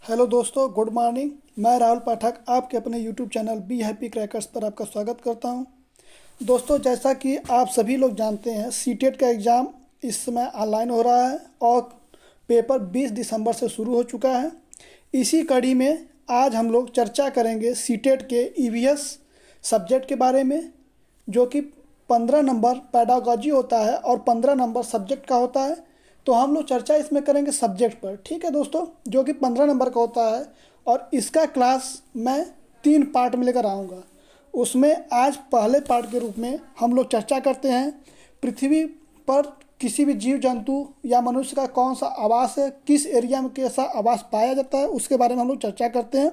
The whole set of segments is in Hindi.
हेलो दोस्तों, गुड मॉर्निंग। मैं राहुल पाठक आपके अपने YouTube channel be happy crackers पर आपका स्वागत करता हूं। दोस्तों, जैसा कि आप सभी लोग जानते हैं, सीटेट का एग्ज़ाम इस समय ऑनलाइन हो रहा है और पेपर 20 दिसंबर से शुरू हो चुका है। इसी कड़ी में आज हम लोग चर्चा करेंगे सीटेट के ईवीएस सब्जेक्ट के बारे में, जो कि 15 नंबर पैडागॉजी होता है और 15 नंबर सब्जेक्ट का होता है। तो हम लोग चर्चा इसमें करेंगे सब्जेक्ट पर, ठीक है दोस्तों, जो कि 15 नंबर का होता है। और इसका क्लास मैं 3 पार्ट में लेकर आऊँगा। उसमें आज पहले पार्ट के रूप में हम लोग चर्चा करते हैं पृथ्वी पर किसी भी जीव जंतु या मनुष्य का कौन सा आवास है, किस एरिया में कैसा आवास पाया जाता है, उसके बारे में हम लोग चर्चा करते हैं।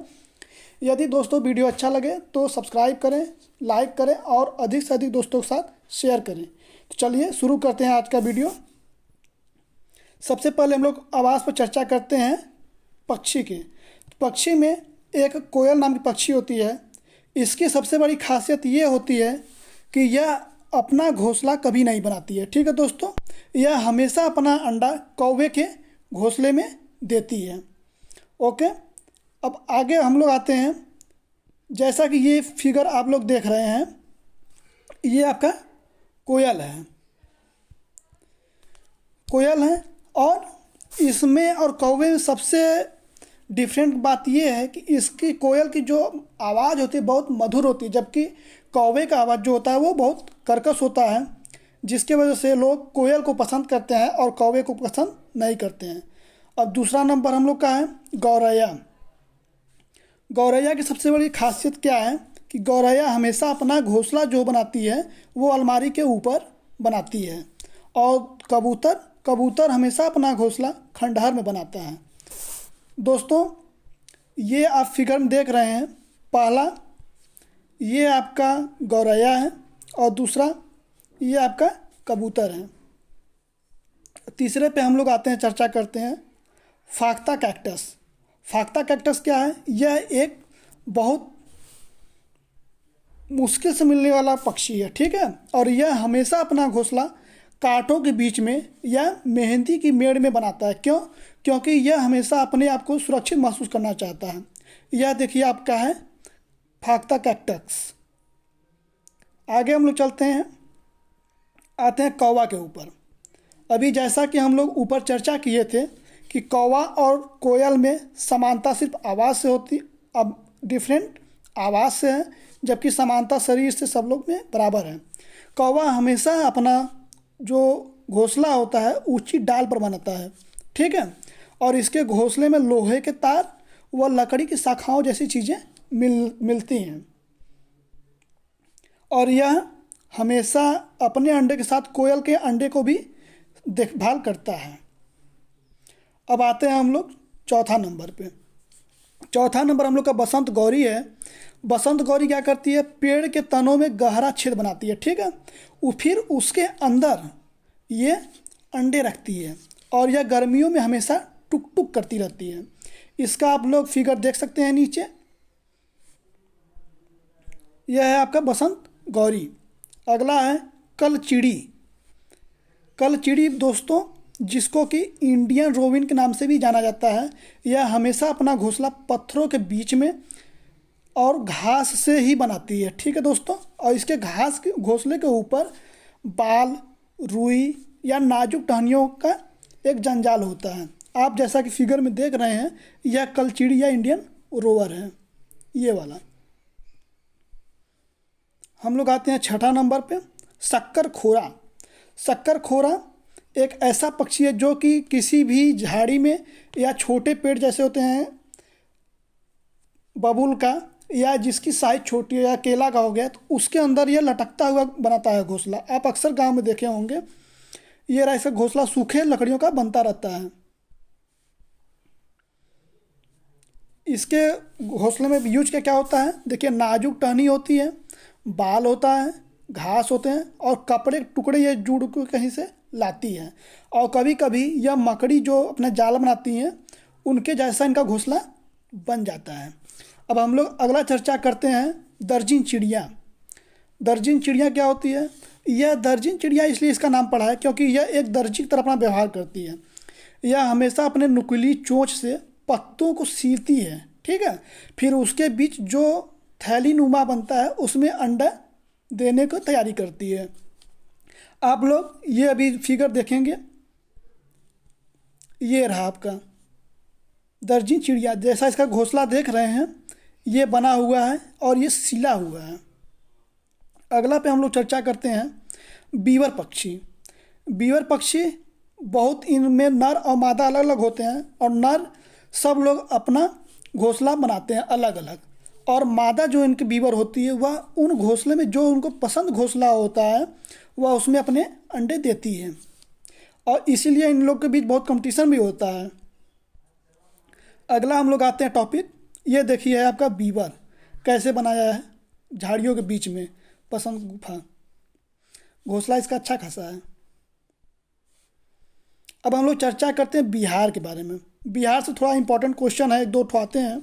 यदि दोस्तों वीडियो अच्छा लगे तो सब्सक्राइब करें, लाइक करें और अधिक से अधिक दोस्तों के साथ शेयर करें। तो चलिए शुरू करते हैं आज का वीडियो। सबसे पहले हम लोग आवाज़ पर चर्चा करते हैं पक्षी के। पक्षी में एक कोयल नाम की पक्षी होती है। इसकी सबसे बड़ी खासियत ये होती है कि यह अपना घोंसला कभी नहीं बनाती है, ठीक है दोस्तों। यह हमेशा अपना अंडा कौवे के घोंसले में देती है। ओके, अब आगे हम लोग आते हैं। जैसा कि ये फिगर आप लोग देख रहे हैं, ये आपका कोयल है। और इसमें और कौवे में सबसे डिफरेंट बात यह है कि इसकी कोयल की जो आवाज़ होती है बहुत मधुर होती है, जबकि कौवे का आवाज़ जो होता है वो बहुत कर्कश होता है, जिसके वजह से लोग कोयल को पसंद करते हैं और कौवे को पसंद नहीं करते हैं। अब दूसरा नंबर हम लोग का है गौरैया। गौरैया की सबसे बड़ी खासियत क्या है कि गौरैया हमेशा अपना घोंसला जो बनाती है वो अलमारी के ऊपर बनाती है। और कबूतर हमेशा अपना घोंसला खंडहर में बनाता है। दोस्तों, ये आप फिगर में देख रहे हैं, पहला ये आपका गौरैया है और दूसरा ये आपका कबूतर है। तीसरे पे हम लोग आते हैं, चर्चा करते हैं फाख्ता कैक्टस। फाख्ता कैक्टस क्या है? यह एक बहुत मुश्किल से मिलने वाला पक्षी है, ठीक है। और यह हमेशा अपना घोंसला कांटों के बीच में या मेहंदी की मेड़ में बनाता है। क्यों? क्योंकि यह हमेशा अपने आप को सुरक्षित महसूस करना चाहता है। यह देखिए आपका है फाख्ता कैक्टस। आगे हम लोग चलते हैं, आते हैं कौवा के ऊपर। अभी जैसा कि हम लोग ऊपर चर्चा किए थे कि कौवा और कोयल में समानता सिर्फ आवाज़ से होती, अब डिफरेंट आवाज़ से है, जबकि समानता शरीर से सब लोग में बराबर है। कौवा हमेशा अपना जो घोंसला होता है ऊंची डाल पर बनाता है, ठीक है। और इसके घोंसले में लोहे के तार व लकड़ी की शाखाओं जैसी चीज़ें मिलती हैं। और यह हमेशा अपने अंडे के साथ कोयल के अंडे को भी देखभाल करता है। अब आते हैं हम लोग चौथा नंबर पे। चौथा नंबर हम लोग का बसंत गौरी है। बसंत गौरी क्या करती है? पेड़ के तनों में गहरा छेद बनाती है, ठीक है। फिर उसके अंदर ये अंडे रखती है और यह गर्मियों में हमेशा टुक टुक करती रहती है। इसका आप लोग फिगर देख सकते हैं नीचे। यह है आपका बसंत गौरी। अगला है कलचिड़ी। कलचिड़ी दोस्तों, जिसको कि इंडियन रोबिन के नाम से भी जाना जाता है, यह हमेशा अपना घोंसला पत्थरों के बीच में और घास से ही बनाती है, ठीक है दोस्तों। और इसके घास के घोंसले के ऊपर बाल, रुई या नाजुक टहनियों का एक जंजाल होता है। आप जैसा कि फिगर में देख रहे हैं, यह कलचिड़ी या इंडियन रोवर है, ये वाला। हम लोग आते हैं छठा नंबर पे, शक्कर खोरा। शक्कर खोरा एक ऐसा पक्षी है जो कि किसी भी झाड़ी में या छोटे पेड़ जैसे होते हैं बबूल का, या जिसकी साइज छोटी है या केला का हो गया, तो उसके अंदर यह लटकता हुआ बनाता है घोंसला। आप अक्सर गांव में देखे होंगे, ये ऐसा घोंसला सूखे लकड़ियों का बनता रहता है। इसके घोंसले में यूज क्या होता है? देखिए, नाजुक टहनी होती है, बाल होता है, घास होते हैं और कपड़े टुकड़े ये जुड़ के कहीं से लाती है। और कभी कभी यह मकड़ी जो अपने जाल बनाती हैं उनके जैसा इनका घोंसला बन जाता है। अब हम लोग अगला चर्चा करते हैं दर्जिन चिड़िया। दर्जिन चिड़िया क्या होती है? यह दर्जिन चिड़िया इसलिए इसका नाम पड़ा है क्योंकि यह एक दर्जी की तरह अपना व्यवहार करती है। यह हमेशा अपने नुकीली चोंच से पत्तों को सीलती है, ठीक है। फिर उसके बीच जो थैली नुमा बनता है उसमें अंडा देने को तैयारी करती है। आप लोग ये अभी फिगर देखेंगे, ये रहा आपका दर्जी चिड़िया, जैसा इसका घोंसला देख रहे हैं ये बना हुआ है और ये सिला हुआ है। अगला पे हम लोग चर्चा करते हैं बीवर पक्षी। बीवर पक्षी बहुत, इनमें नर और मादा अलग अलग होते हैं और नर सब लोग अपना घोंसला बनाते हैं अलग अलग, और मादा जो इनकी बीवर होती है वह उन घोंसले में जो उनको पसंद घोंसला होता है वह उसमें अपने अंडे देती है, और इसीलिए इन लोग के बीच बहुत कंपटीशन भी होता है। अगला हम लोग आते हैं टॉपिक, ये देखिए है आपका बीवर कैसे बनाया है, झाड़ियों के बीच में पसंद गुफा, घोंसला इसका अच्छा खासा है। अब हम लोग चर्चा करते हैं बिहार के बारे में। बिहार से थोड़ा इंपॉर्टेंट क्वेश्चन है, एक दो आते हैं।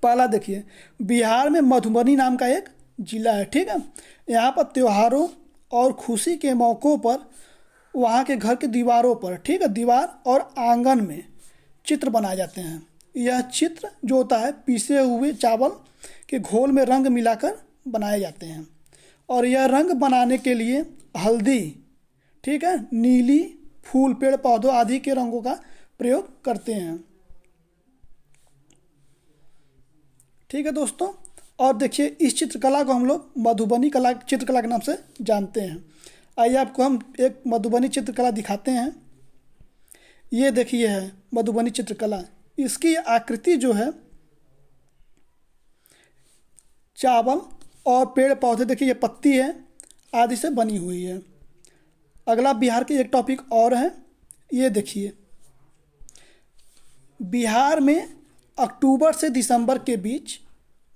पहला देखिए, बिहार में मधुबनी नाम का एक जिला है, ठीक है। यहाँ पर त्योहारों और खुशी के मौक़ों पर वहाँ के घर के दीवारों पर, ठीक है, दीवार और आंगन में चित्र बनाए जाते हैं। यह चित्र जो होता है पीसे हुए चावल के घोल में रंग मिलाकर बनाए जाते हैं, और यह रंग बनाने के लिए हल्दी, ठीक है, नीली, फूल, पेड़ पौधों आदि के रंगों का प्रयोग करते हैं, ठीक है दोस्तों। और देखिए इस चित्रकला को हम लोग मधुबनी कला चित्रकला के नाम से जानते हैं। आइए आपको हम एक मधुबनी चित्रकला दिखाते हैं। ये देखिए है मधुबनी चित्रकला, इसकी आकृति जो है चावल और पेड़ पौधे, देखिए ये पत्ती है आदि से बनी हुई है। अगला बिहार के एक टॉपिक और है, ये देखिए बिहार में अक्टूबर से दिसंबर के बीच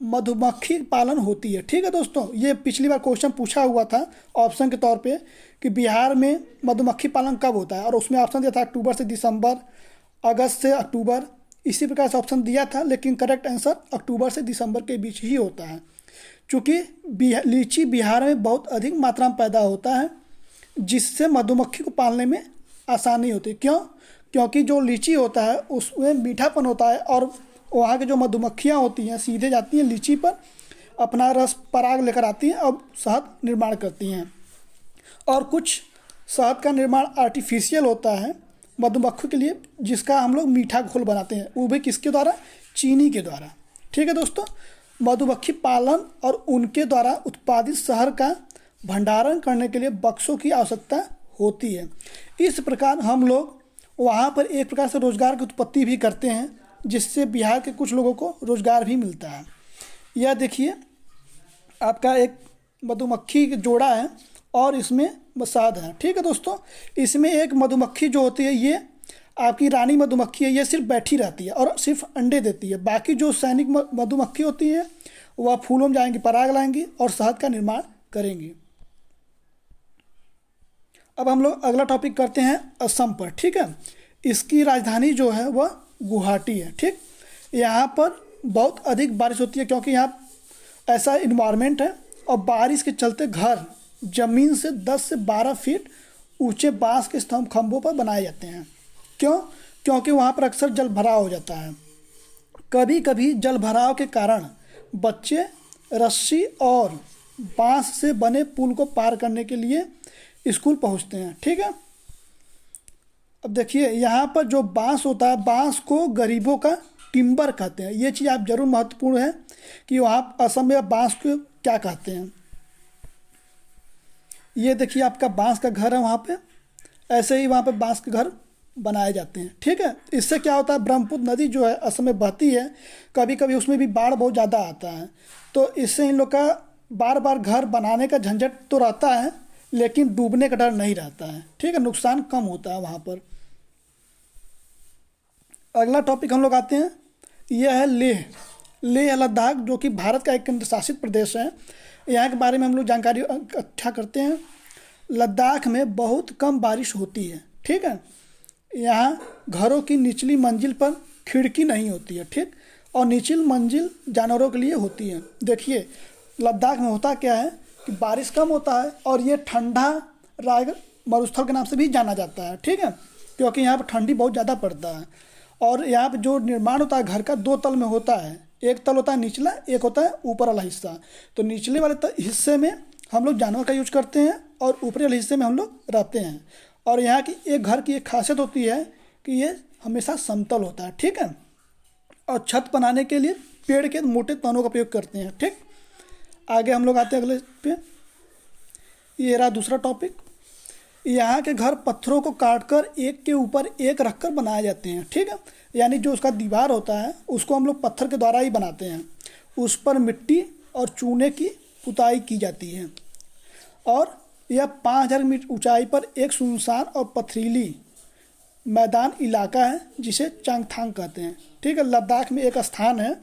मधुमक्खी पालन होती है, ठीक है दोस्तों। ये पिछली बार क्वेश्चन पूछा हुआ था ऑप्शन के तौर पे कि बिहार में मधुमक्खी पालन कब होता है, और उसमें ऑप्शन दिया था अक्टूबर से दिसंबर, अगस्त से अक्टूबर, इसी प्रकार से ऑप्शन दिया था, लेकिन करेक्ट आंसर अक्टूबर से दिसंबर के बीच ही होता है। चूँकि लीची बिहार में बहुत अधिक मात्रा में पैदा होता है, जिससे मधुमक्खी को पालने में आसानी होती है। क्यों? क्योंकि जो लीची होता है उसमें मीठापन होता है, और वहाँ की जो मधुमक्खियाँ होती हैं सीधे जाती हैं लीची पर, अपना रस पराग लेकर आती हैं और शहद निर्माण करती हैं। और कुछ शहद का निर्माण आर्टिफिशियल होता है मधुमक्खी के लिए, जिसका हम लोग मीठा घोल बनाते हैं, वो भी किसके द्वारा? चीनी के द्वारा, ठीक है दोस्तों। मधुमक्खी पालन और उनके द्वारा उत्पादित शहद का भंडारण करने के लिए बक्सों की आवश्यकता होती है। इस प्रकार हम लोग वहाँ पर एक प्रकार से रोजगार की उत्पत्ति भी करते हैं, जिससे बिहार के कुछ लोगों को रोजगार भी मिलता है। यह देखिए आपका एक मधुमक्खी जोड़ा है और इसमें शहद है, ठीक है दोस्तों। इसमें एक मधुमक्खी जो होती है ये आपकी रानी मधुमक्खी है, ये सिर्फ बैठी रहती है और सिर्फ अंडे देती है। बाकी जो सैनिक मधुमक्खी होती है वह फूलों में जाएंगी, पराग लाएंगी और शहद का निर्माण करेंगी। अब हम लोग अगला टॉपिक करते हैं असम पर, ठीक है। इसकी राजधानी जो है वह गुवाहाटी है, ठीक। यहाँ पर बहुत अधिक बारिश होती है, क्योंकि यहाँ ऐसा इन्वायरमेंट है, और बारिश के चलते घर ज़मीन से 10 से 12 फीट ऊंचे बांस के स्तंभ खंभों पर बनाए जाते हैं। क्यों? क्योंकि वहाँ पर अक्सर जल भराव हो जाता है। कभी कभी जल भराव के कारण बच्चे रस्सी और बांस से बने पुल को पार करने के लिए स्कूल पहुँचते हैं, ठीक है। अब देखिए यहाँ पर जो बांस होता है, बांस को गरीबों का टिम्बर कहते हैं। ये चीज़ आप जरूर महत्वपूर्ण है कि वहाँ असम में बांस को क्या कहते हैं। ये देखिए आपका बांस का घर है वहाँ पे, ऐसे ही वहाँ पे बांस के घर बनाए जाते हैं, ठीक है। इससे क्या होता है, ब्रह्मपुत्र नदी जो है असम में बहती है, कभी कभी उसमें भी बाढ़ बहुत ज़्यादा आता है, तो इससे इन लोग का बार बार घर बनाने का झंझट तो रहता है, लेकिन डूबने का डर नहीं रहता है, ठीक है। नुकसान कम होता है वहाँ पर। अगला टॉपिक हम लोग आते हैं, यह है लेह लद्दाख, जो कि भारत का एक केंद्र शासित प्रदेश है। यहाँ के बारे में हम लोग जानकारी इकट्ठा करते हैं। लद्दाख में बहुत कम बारिश होती है, ठीक है। यहाँ घरों की निचली मंजिल पर खिड़की नहीं होती है, ठीक, और निचली मंजिल जानवरों के लिए होती है। देखिए लद्दाख में होता क्या है कि बारिश कम होता है, और ये ठंडा रायगढ़ मरुस्थल के नाम से भी जाना जाता है, ठीक है, क्योंकि यहाँ पर ठंडी बहुत ज़्यादा पड़ता है। और यहाँ पे जो निर्माण होता है घर का 2 तल में होता है। एक तल होता है निचला, एक होता है ऊपर वाला हिस्सा। तो निचले वाले हिस्से में हम लोग जानवर का यूज करते हैं और ऊपरी वाले हिस्से में हम लोग रहते हैं। और यहाँ की एक घर की एक खासियत होती है कि ये हमेशा समतल होता है, ठीक है। और छत बनाने के लिए पेड़ के मोटे तनों का प्रयोग करते हैं, ठीक। आगे हम लोग आते हैं अगले पे। ये रहा दूसरा टॉपिक। यहाँ के घर पत्थरों को काटकर एक के ऊपर एक रखकर बनाए जाते हैं, ठीक है। यानी जो उसका दीवार होता है उसको हम लोग पत्थर के द्वारा ही बनाते हैं। उस पर मिट्टी और चूने की पुताई की जाती है। और यह 5000 मीटर ऊंचाई पर एक सुनसान और पथरीली मैदान इलाका है जिसे चांगथांग कहते हैं, ठीक है। लद्दाख में एक स्थान है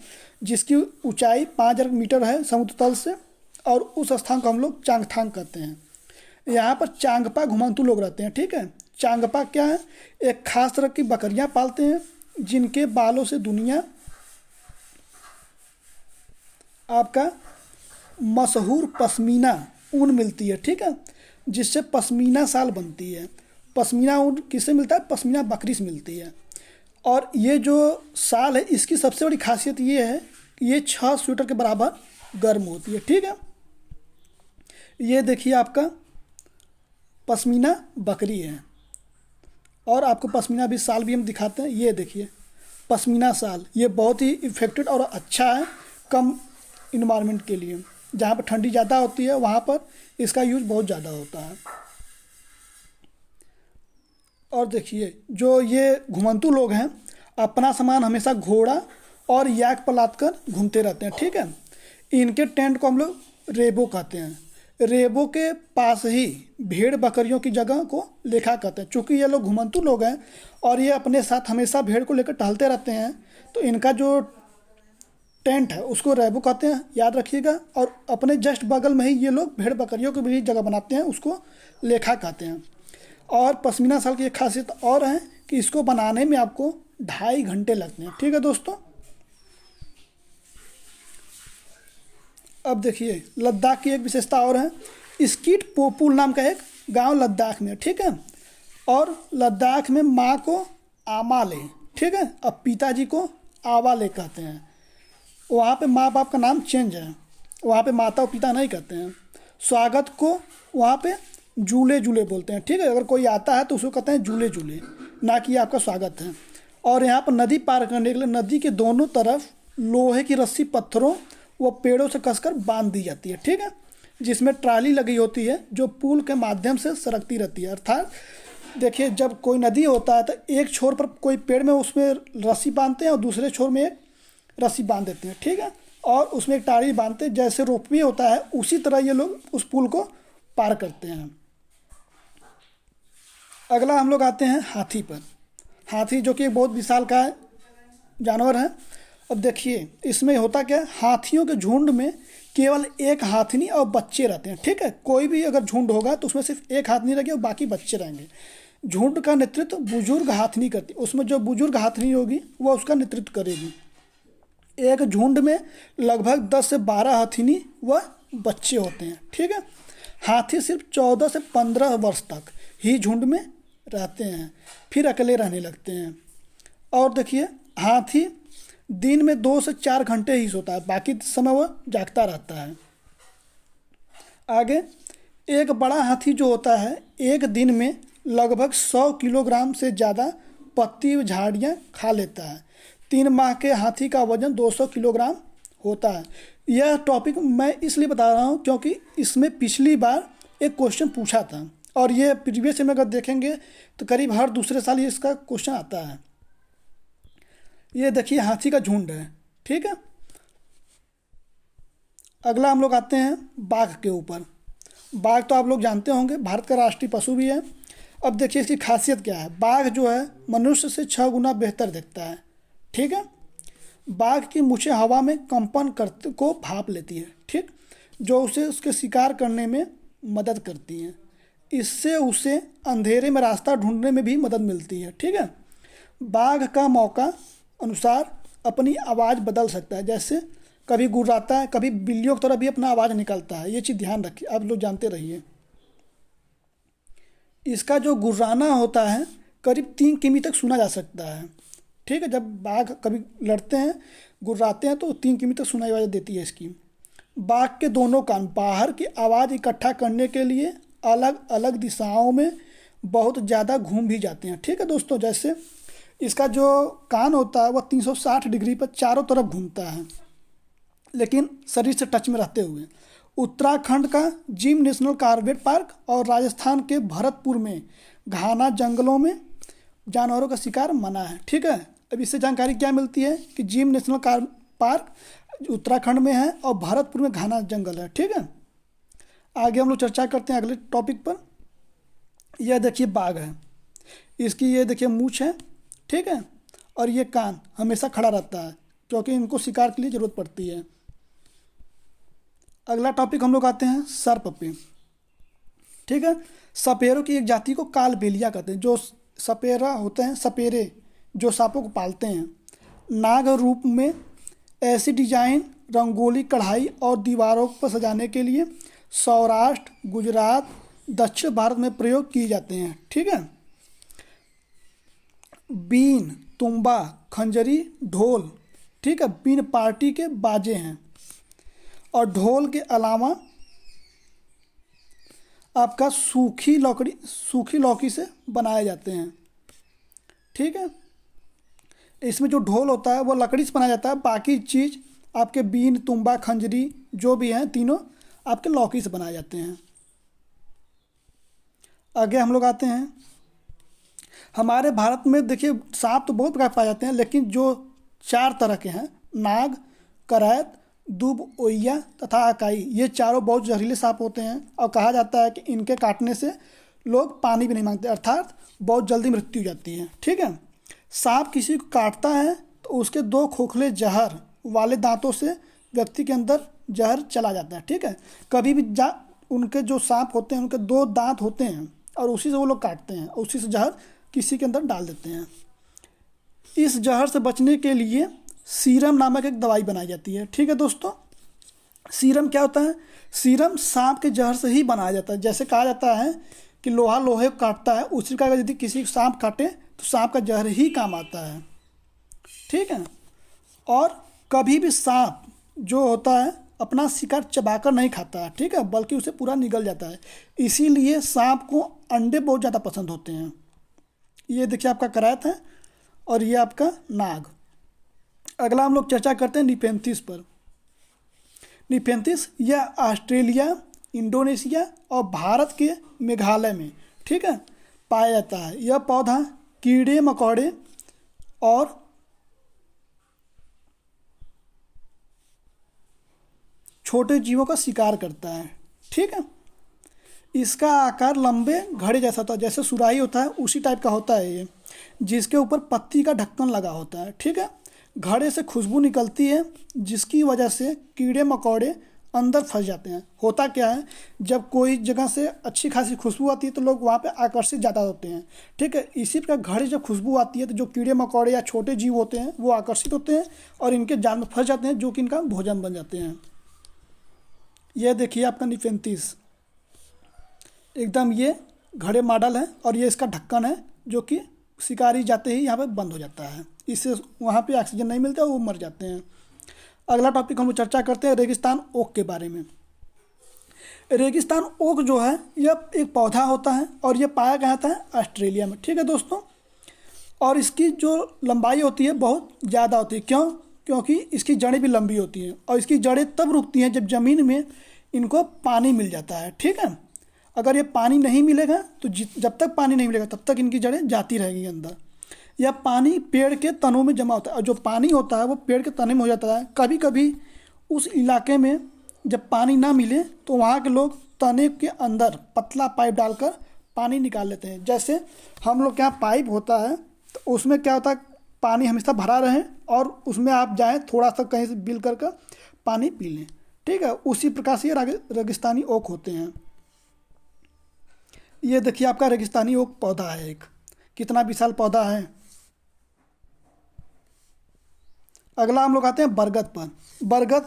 जिसकी ऊंचाई 5000 मीटर है समुद्र तल से, और उस स्थान को हम लोग चांगथांग कहते हैं। यहाँ पर चांगपा घुमंतू लोग रहते हैं, ठीक है। चांगपा क्या है? एक खास तरह की बकरियां पालते हैं जिनके बालों से दुनिया आपका मशहूर पश्मीना ऊन मिलती है, ठीक है, जिससे पश्मीना शाल बनती है। पश्मीना ऊन किससे मिलता है? पश्मीना बकरी से मिलती है। और ये जो शाल है इसकी सबसे बड़ी खासियत ये है कि ये 6 स्वेटर के बराबर गर्म होती है, ठीक है। ये देखिए आपका पश्मीना बकरी है। और आपको पश्मीना भी शाल भी हम दिखाते हैं। ये देखिए पश्मीना शाल, ये बहुत ही इफेक्टिव और अच्छा है कम इन्वायरमेंट के लिए। जहाँ पर ठंडी ज़्यादा होती है वहाँ पर इसका यूज बहुत ज़्यादा होता है। और देखिए जो ये घुमंतू लोग हैं अपना सामान हमेशा घोड़ा और याक पर लाद कर घूमते रहते हैं, ठीक है। इनके टेंट को हम लोग रेबो कहते हैं। रेबो के पास ही भेड़ बकरियों की जगह को लेखा कहते हैं। चूँकि ये लोग घुमंतू लोग हैं और ये अपने साथ हमेशा भेड़ को लेकर टहलते रहते हैं, तो इनका जो टेंट है उसको रेबो कहते हैं, याद रखिएगा। और अपने जस्ट बगल में ही ये लोग भेड़ बकरियों की भी जगह बनाते हैं, उसको लेखा कहते हैं। और पश्मीना शाल की एक खासियत और है कि इसको बनाने में आपको 2.5 घंटे लगते हैं, ठीक है दोस्तों। अब देखिए लद्दाख की एक विशेषता और है। स्कीट पोपुल नाम का एक गांव लद्दाख में, ठीक है। और लद्दाख में माँ को आमाले, ठीक है, और पिताजी को आवाले कहते हैं। वहाँ पे माँ बाप का नाम चेंज है, वहाँ पे माता और पिता नहीं कहते हैं। स्वागत को वहाँ पे जूले जूले बोलते हैं, ठीक है। अगर कोई आता है तो उसको कहते हैं जूले जूले, ना कि आपका स्वागत है। और यहाँ पर नदी पार करने के लिए नदी के दोनों तरफ लोहे की रस्सी पत्थरों व पेड़ों से कसकर बांध दी जाती है, ठीक है, जिसमें ट्राली लगी होती है जो पुल के माध्यम से सरकती रहती है। अर्थात देखिए जब कोई नदी होता है तो एक छोर पर कोई पेड़ में उसमें रस्सी बांधते हैं और दूसरे छोर में एक रस्सी बांध देते हैं, ठीक है, और उसमें एक टाली बांधते हैं। जैसे रोपवे होता है उसी तरह ये लोग उस पुल को पार करते हैं। अगला हम लोग आते हैं हाथी पर। हाथी जो कि बहुत विशालकाय जानवर है। अब देखिए इसमें होता क्या है, हाथियों के झुंड में केवल एक हाथिनी और बच्चे रहते हैं, ठीक है। कोई भी अगर झुंड होगा तो उसमें सिर्फ एक हाथिनी रहेगी और बाकी बच्चे रहेंगे। झुंड का नेतृत्व बुजुर्ग हाथिनी करती है। उसमें जो बुजुर्ग हाथिनी होगी वह उसका नेतृत्व करेगी। एक झुंड में लगभग 10 से 12 हाथिनी व बच्चे होते हैं, ठीक है। हाथी सिर्फ 14 से 15 वर्ष तक ही झुंड में रहते हैं, फिर अकेले रहने लगते हैं। और देखिए हाथी दिन में 2 से 4 घंटे ही सोता है, बाकी समय वह जागता रहता है। आगे एक बड़ा हाथी जो होता है एक दिन में लगभग 100 किलोग्राम से ज़्यादा पत्ती व झाड़ियाँ खा लेता है। 3 माह के हाथी का वजन 200 किलोग्राम होता है। यह टॉपिक मैं इसलिए बता रहा हूँ क्योंकि इसमें पिछली बार एक क्वेश्चन पूछा था और ये प्रीवियस में अगर देखेंगे तो करीब हर दूसरे साल ये इसका क्वेश्चन आता है। ये देखिए हाथी का झुंड है, ठीक है। अगला हम लोग आते हैं बाघ के ऊपर। बाघ तो आप लोग जानते होंगे भारत का राष्ट्रीय पशु भी है। अब देखिए इसकी खासियत क्या है। बाघ जो है मनुष्य से 6 गुना बेहतर दिखता है, ठीक है। बाघ की मूछें हवा में कंपन करते को भाप लेती है, ठीक, जो उसे उसके शिकार करने में मदद करती हैं। इससे उसे अंधेरे में रास्ता ढूंढने में भी मदद मिलती है, ठीक है। बाघ का मौका अनुसार अपनी आवाज़ बदल सकता है, जैसे कभी गुर्राता है, कभी बिल्लियों की तरह भी अपना आवाज़ निकालता है। ये चीज़ ध्यान रखिए, आप लोग जानते रहिए। इसका जो गुर्राना होता है करीब 3 किमी तक सुना जा सकता है। ठीक है, जब बाघ कभी लड़ते हैं, गुर्राते हैं, तो 3 किमी तक सुनाई आवाज़ देती है इसकी। बाघ के दोनों कान बाहर की आवाज़ इकट्ठा करने के लिए अलग अलग दिशाओं में बहुत ज़्यादा घूम भी जाते हैं। ठीक है दोस्तों, जैसे इसका जो कान होता है वह 360 डिग्री पर चारों तरफ घूमता है, लेकिन शरीर से टच में रहते हुए। उत्तराखंड का जिम नेशनल कॉर्बेट पार्क और राजस्थान के भरतपुर में घना जंगलों में जानवरों का शिकार मना है। ठीक है, अब इससे जानकारी क्या मिलती है कि जिम नेशनल पार्क उत्तराखंड में है और भरतपुर में घना जंगल है। ठीक है, आगे हम लोग चर्चा करते हैं अगले टॉपिक पर। यह देखिए बाघ है, इसकी ये देखिए मूंछ है, ठीक है, और ये कान हमेशा खड़ा रहता है क्योंकि इनको शिकार के लिए ज़रूरत पड़ती है। अगला टॉपिक हम लोग आते हैं सर्प पे। ठीक है, सपेरों की एक जाति को कालबेलिया कहते हैं। जो सपेरा होते हैं, सपेरे जो सांपों को पालते हैं, नाग रूप में ऐसी डिजाइन रंगोली, कढ़ाई और दीवारों पर सजाने के लिए सौराष्ट्र, गुजरात, दक्षिण भारत में प्रयोग किए जाते हैं। ठीक है, बीन, तुम्बा, खंजरी, ढोल, ठीक है, बीन पार्टी के बाजे हैं और ढोल के अलावा आपका सूखी लौकी से बनाए जाते हैं। ठीक है, इसमें जो ढोल होता है वो लकड़ी से बनाया जाता है, बाकी चीज़ आपके बीन, तुम्बा, खंजरी जो भी हैं तीनों आपके लौकी से बनाए जाते हैं। आगे हम लोग आते हैं, हमारे भारत में देखिए सांप तो बहुत प्रकार पाए जाते हैं, लेकिन जो 4 तरह के हैं, नाग, करैत, दूब, ओइया तथा अकाई, ये चारों बहुत जहरीले सांप होते हैं और कहा जाता है कि इनके काटने से लोग पानी भी नहीं मांगते, अर्थात बहुत जल्दी मृत्यु हो जाती है। ठीक है, सांप किसी को काटता है तो उसके 2 खोखले जहर वाले दांतों से व्यक्ति के अंदर जहर चला जाता है। ठीक है, कभी भी उनके जो सांप होते हैं उनके 2 दांत होते हैं और उसी से वो लोग काटते हैं, उसी से जहर किसी के अंदर डाल देते हैं। इस जहर से बचने के लिए सीरम नामक एक दवाई बनाई जाती है। ठीक है दोस्तों, सीरम क्या होता है? सीरम सांप के जहर से ही बनाया जाता है। जैसे कहा जाता है कि लोहा लोहे को काटता है, उसी का यदि किसी सांप काटे तो सांप का जहर ही काम आता है। ठीक है, और कभी भी सांप जो होता है अपना शिकार चबाकर नहीं खाता है, ठीक है, बल्कि उसे पूरा निगल जाता है। इसीलिए सांप को अंडे बहुत ज़्यादा पसंद होते हैं। ये देखिए आपका करैत है और ये आपका नाग। अगला हम लोग चर्चा करते हैं निपेंथिस पर। निपेंथिस यह ऑस्ट्रेलिया, इंडोनेशिया और भारत के मेघालय में, ठीक है, पाया जाता है। यह पौधा कीड़े मकोड़े और छोटे जीवों का शिकार करता है। ठीक है, इसका आकार लंबे घड़े जैसा होता है, जैसे सुराही होता है उसी टाइप का होता है ये, जिसके ऊपर पत्ती का ढक्कन लगा होता है। ठीक है, घड़े से खुशबू निकलती है जिसकी वजह से कीड़े मकोड़े अंदर फंस जाते हैं। होता क्या है, जब कोई जगह से अच्छी खासी खुशबू आती है तो लोग वहाँ पे आकर्षित ज़्यादा होते हैं। ठीक है, इसी प्रकार घड़े जब खुशबू आती है तो जो कीड़े मकोड़े या छोटे जीव होते हैं वो आकर्षित होते हैं और इनके जाल में फंस जाते हैं, जो कि इनका भोजन बन जाते हैं। यह देखिए आपका निपेंथिस, एकदम ये घड़े मॉडल है और ये इसका ढक्कन है जो कि शिकारी जाते ही यहाँ पे बंद हो जाता है। इससे वहाँ पे ऑक्सीजन नहीं मिलता, वो मर जाते हैं। अगला टॉपिक हम चर्चा करते हैं रेगिस्तान ओक के बारे में। रेगिस्तान ओक जो है यह एक पौधा होता है और यह पाया गया था ऑस्ट्रेलिया में। ठीक है दोस्तों, और इसकी जो लंबाई होती है बहुत ज़्यादा होती है। क्यों? क्योंकि इसकी जड़ें भी लंबी होती हैं और इसकी जड़ें तब रुकती हैं जब ज़मीन में इनको पानी मिल जाता है। ठीक है, अगर ये पानी नहीं मिलेगा तो जब तक पानी नहीं मिलेगा तब तक इनकी जड़ें जाती रहेंगी अंदर। यह पानी पेड़ के तनों में जमा होता है और जो पानी होता है वो पेड़ के तने में हो जाता है। कभी कभी उस इलाके में जब पानी ना मिले तो वहाँ के लोग तने के अंदर पतला पाइप डालकर पानी निकाल लेते हैं। जैसे हम लोग के यहाँ पाइप होता है तो उसमें क्या होता है, पानी हमेशा भरा रहे और उसमें आप जाएँ थोड़ा सा कहीं से बिल कर पानी पी लें। ठीक है, उसी प्रकार से ये रेगिस्तानी ओक होते हैं। ये देखिए आपका रेगिस्तानी ओक पौधा है, एक कितना विशाल पौधा है। अगला हम लोग आते हैं बरगद पर। बरगद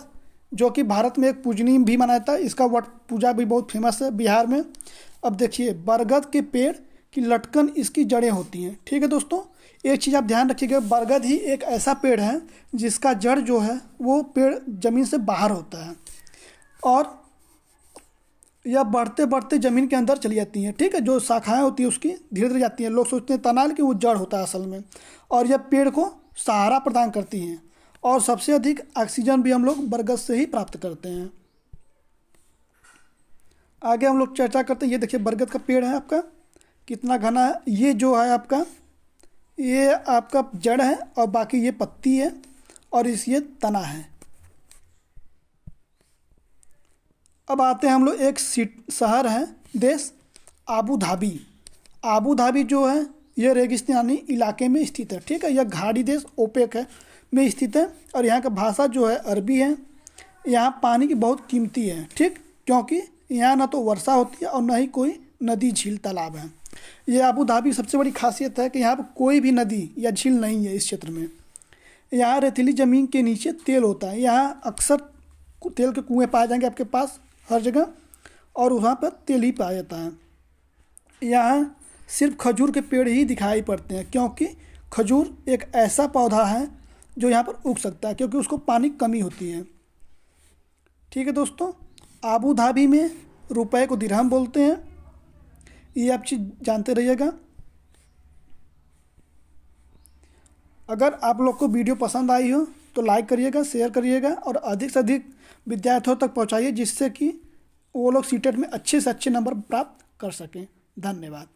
जो कि भारत में एक पूजनीय भी माना जाता है, इसका वट पूजा भी बहुत फेमस है बिहार में। अब देखिए बरगद के पेड़ की लटकन इसकी जड़ें होती हैं। ठीक है दोस्तों, एक चीज़ आप ध्यान रखिएगा, बरगद ही एक ऐसा पेड़ है जिसका जड़ जो है वो पेड़ ज़मीन से बाहर होता है और यह बढ़ते बढ़ते ज़मीन के अंदर चली जाती हैं। ठीक है, जो शाखाएं होती हैं उसकी धीरे धीरे जाती हैं। लोग सोचते हैं तना, कि वो जड़ होता है असल में, और यह पेड़ को सहारा प्रदान करती हैं और सबसे अधिक ऑक्सीजन भी हम लोग बरगद से ही प्राप्त करते हैं। आगे हम लोग चर्चा करते हैं। ये देखिए बरगद का पेड़ है आपका, कितना घना है। ये जो है आपका, ये आपका जड़ है और बाकी ये पत्ती है और ये तना है। अब आते हैं हम लोग एक शहर है, देश आबू धाबी। आबू धाबी जो है यह रेगिस्तानी इलाके में स्थित है। ठीक है, यह घाटी देश ओपेक है में स्थित है और यहाँ का भाषा जो है अरबी है। यहाँ पानी की बहुत कीमती है। ठीक, क्योंकि यहाँ ना तो वर्षा होती है और ना ही कोई नदी झील तालाब है। ये आबू धाबी की सबसे बड़ी खासियत है कि यहाँ पर कोई भी नदी या झील नहीं है इस क्षेत्र में। यहाँ रेतीली ज़मीन के नीचे तेल होता है। यहाँ अक्सर तेल के कुएँ पाए जाएंगे आपके पास हर जगह, और वहाँ पर तेल ही पाया जाता है। यहाँ सिर्फ खजूर के पेड़ ही दिखाई पड़ते हैं, क्योंकि खजूर एक ऐसा पौधा है जो यहाँ पर उग सकता है, क्योंकि उसको पानी की कमी होती है। ठीक है दोस्तों, आबू धाबी में रुपए को दिरहम बोलते हैं, ये आप चीज़ जानते रहिएगा। अगर आप लोग को वीडियो पसंद आई हो तो लाइक करिएगा, शेयर करिएगा और अधिक से अधिक विद्यार्थियों तक पहुंचाइए, जिससे कि वो लोग सीटेट में अच्छे से अच्छे नंबर प्राप्त कर सकें। धन्यवाद।